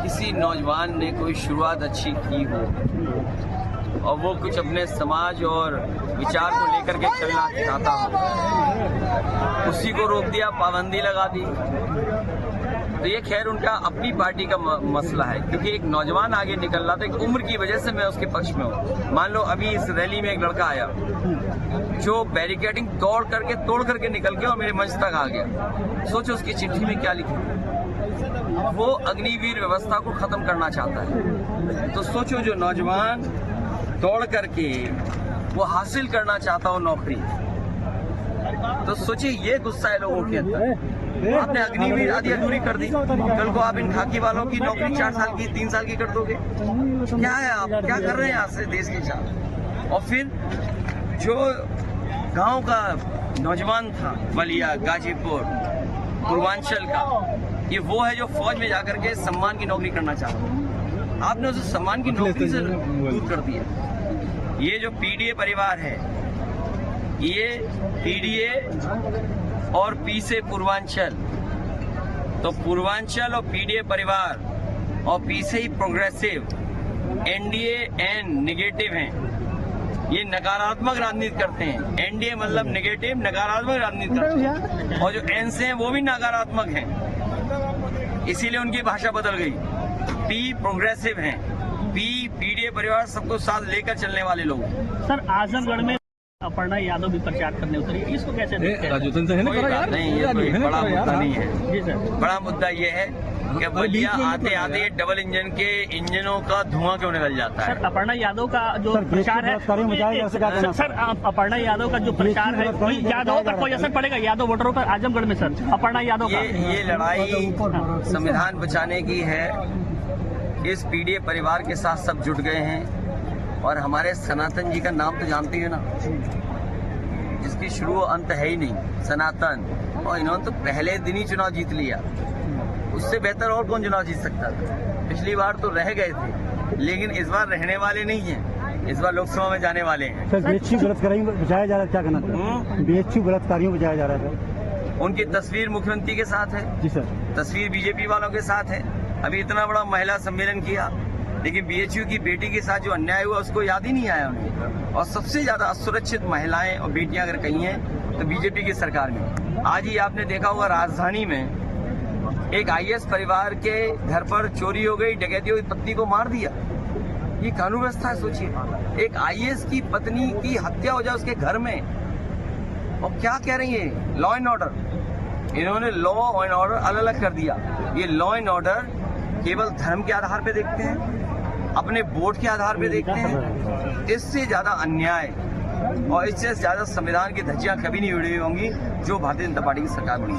किसी नौजवान ने कोई शुरुआत अच्छी की हो और वो कुछ अपने समाज और विचार को लेकर के चलना चाहता हो, उसी को रोक दिया, पाबंदी लगा दी। तो ये खैर उनका अपनी पार्टी का मसला है, क्योंकि एक नौजवान आगे निकल रहा था, एक उम्र की वजह से मैं उसके पक्ष में हूँ। मान लो अभी इस रैली में एक लड़का आया जो बैरिकेडिंग तोड़ करके निकल गया और मेरे मंच तक आ गया। सोचो उसकी चिट्ठी में क्या लिखा, वो अग्निवीर व्यवस्था को खत्म करना चाहता है। तो सोचो जो नौजवान दौड़ करके वो हासिल करना चाहता हो नौकरी, तो सोचिए ये गुस्सा है लोगों के अंदर। आपने अग्निवीर आदि अधूरी कर दी, कल को आप इन खाकी वालों की नौकरी 4 साल की 3 साल की कर दोगे। क्या है, आप क्या कर रहे हैं यहाँ से देश के साथ। और फिर जो गांव का नौजवान था, बलिया, गाजीपुर, पूर्वांचल का, ये वो है जो फौज में जाकर के सम्मान की नौकरी करना चाहता है। आपने उसे सम्मान की नौकरी से दूर कर दिया। ये जो पीडीए परिवार है, ये पीडीए और पी से पूर्वांचल, तो पूर्वांचल और पीडीए परिवार और पी से ही प्रोग्रेसिव, एनडीए एन निगेटिव हैं। ये नकारात्मक राजनीति करते हैं। एनडीए मतलब निगेटिव, नकारात्मक राजनीति करते हैं, और जो एन से हैं वो भी नकारात्मक हैं, इसीलिए उनकी भाषा बदल गई। पी प्रोग्रेसिव हैं, पी पीडीए परिवार सबको साथ लेकर चलने वाले लोग। सर आजमगढ़ में अपर्णा यादव भी प्रचार करने उतरी, इसको कैसे देखते हैं? कोई बात नहीं, ये कोई बड़ा मुद्दा नहीं है। जी सर, बड़ा मुद्दा ये है कि बलिया आते आते डबल इंजन के इंजनों का धुआं क्यों निकल जाता है। सर अपर्णा यादव का जो प्रचार है, सर अपर्णा यादव का जो प्रचार है, कोई यादव पर कोई असर पड़ेगा यादव वोटरों पर आजमगढ़ में? सर अपर्णा यादव का ये लड़ाई संविधान बचाने की है। इस पीडीए परिवार के साथ सब जुट गए हैं, और हमारे सनातन जी का नाम तो जानते हैं ना, जिसकी शुरू अंत है ही नहीं, सनातन। और इन्होंने तो पहले दिन ही चुनाव जीत लिया, उससे बेहतर और कौन चुनाव जीत सकता था। पिछली बार तो रह गए थे, लेकिन इस बार रहने वाले नहीं हैं, इस बार लोकसभा में जाने वाले हैं। सर बीएचयू बलात्कारियों को बचाया जा रहा है, क्या कहना चाहते हैं? बीएचयू बलात्कारियों को बचाया जा रहा है। उनकी तस्वीर मुख्यमंत्री के साथ है। जी सर, तस्वीर बीजेपी वालों के साथ है। अभी इतना बड़ा महिला सम्मेलन किया, लेकिन बीएचयू की बेटी के साथ जो अन्याय हुआ उसको याद ही नहीं आया उन्हें। और सबसे ज्यादा असुरक्षित महिलाएं और बेटियां अगर कहीं हैं तो बीजेपी की सरकार में। आज ही आपने देखा होगा राजधानी में एक आईएएस परिवार के घर पर चोरी हो गई, डकैती हुई, पत्नी को मार दिया। ये कानून व्यवस्था है। सोचिए, एक आईएएस की पत्नी की हत्या हो जाए उसके घर में, और क्या कह रही है, लॉ एंड ऑर्डर। इन्होंने लॉ एंड ऑर्डर अलग अलग कर दिया। ये लॉ एंड ऑर्डर केवल धर्म के आधार पे देखते हैं, अपने वोट के आधार पे देखते हैं। इससे ज्यादा अन्याय और इससे ज्यादा संविधान की धज्जियां कभी नहीं उड़ी होंगी जो भारतीय जनता पार्टी की सरकार बनी।